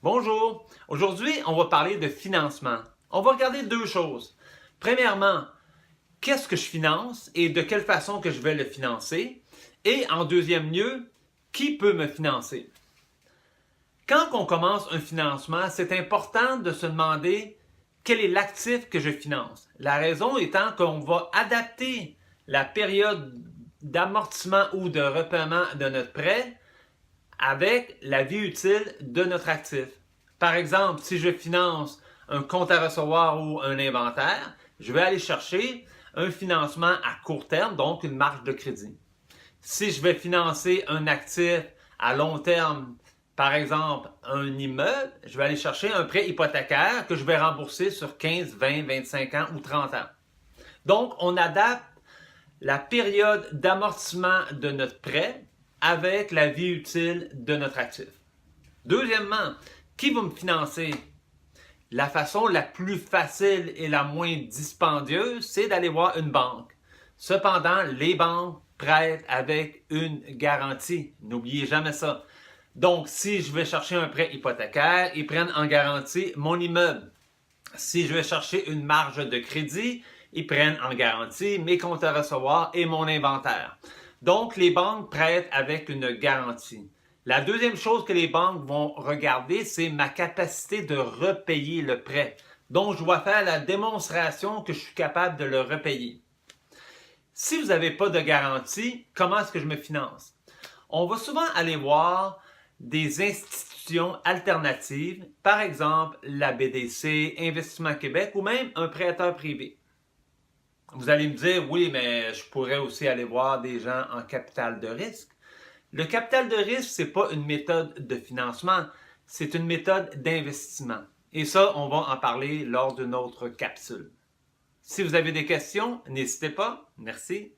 Bonjour, aujourd'hui on va parler de financement. On va regarder deux choses. Premièrement, qu'est-ce que je finance et de quelle façon que je vais le financer? Et en deuxième lieu, qui peut me financer? Quand on commence un financement, c'est important de se demander quel est l'actif que je finance. La raison étant qu'on va adapter la période d'amortissement ou de repaiement de notre prêt avec la vie utile de notre actif. Par exemple, si je finance un compte à recevoir ou un inventaire, je vais aller chercher un financement à court terme, donc une marge de crédit. Si je vais financer un actif à long terme, par exemple un immeuble, je vais aller chercher un prêt hypothécaire que je vais rembourser sur 15, 20, 25 ans ou 30 ans. Donc, on adapte la période d'amortissement de notre prêt avec la vie utile de notre actif. Deuxièmement, qui va me financer? La façon la plus facile et la moins dispendieuse, c'est d'aller voir une banque. Cependant, les banques prêtent avec une garantie. N'oubliez jamais ça. Donc, si je vais chercher un prêt hypothécaire, ils prennent en garantie mon immeuble. Si je vais chercher une marge de crédit, ils prennent en garantie mes comptes à recevoir et mon inventaire. Donc, les banques prêtent avec une garantie. La deuxième chose que les banques vont regarder, c'est ma capacité de repayer le prêt. Donc, je dois faire la démonstration que je suis capable de le repayer. Si vous n'avez pas de garantie, comment est-ce que je me finance? On va souvent aller voir des institutions alternatives, par exemple la BDC, Investissement Québec ou même un prêteur privé. Vous allez me dire, oui, mais je pourrais aussi aller voir des gens en capital de risque. Le capital de risque, ce n'est pas une méthode de financement, c'est une méthode d'investissement. Et ça, on va en parler lors d'une autre capsule. Si vous avez des questions, n'hésitez pas. Merci.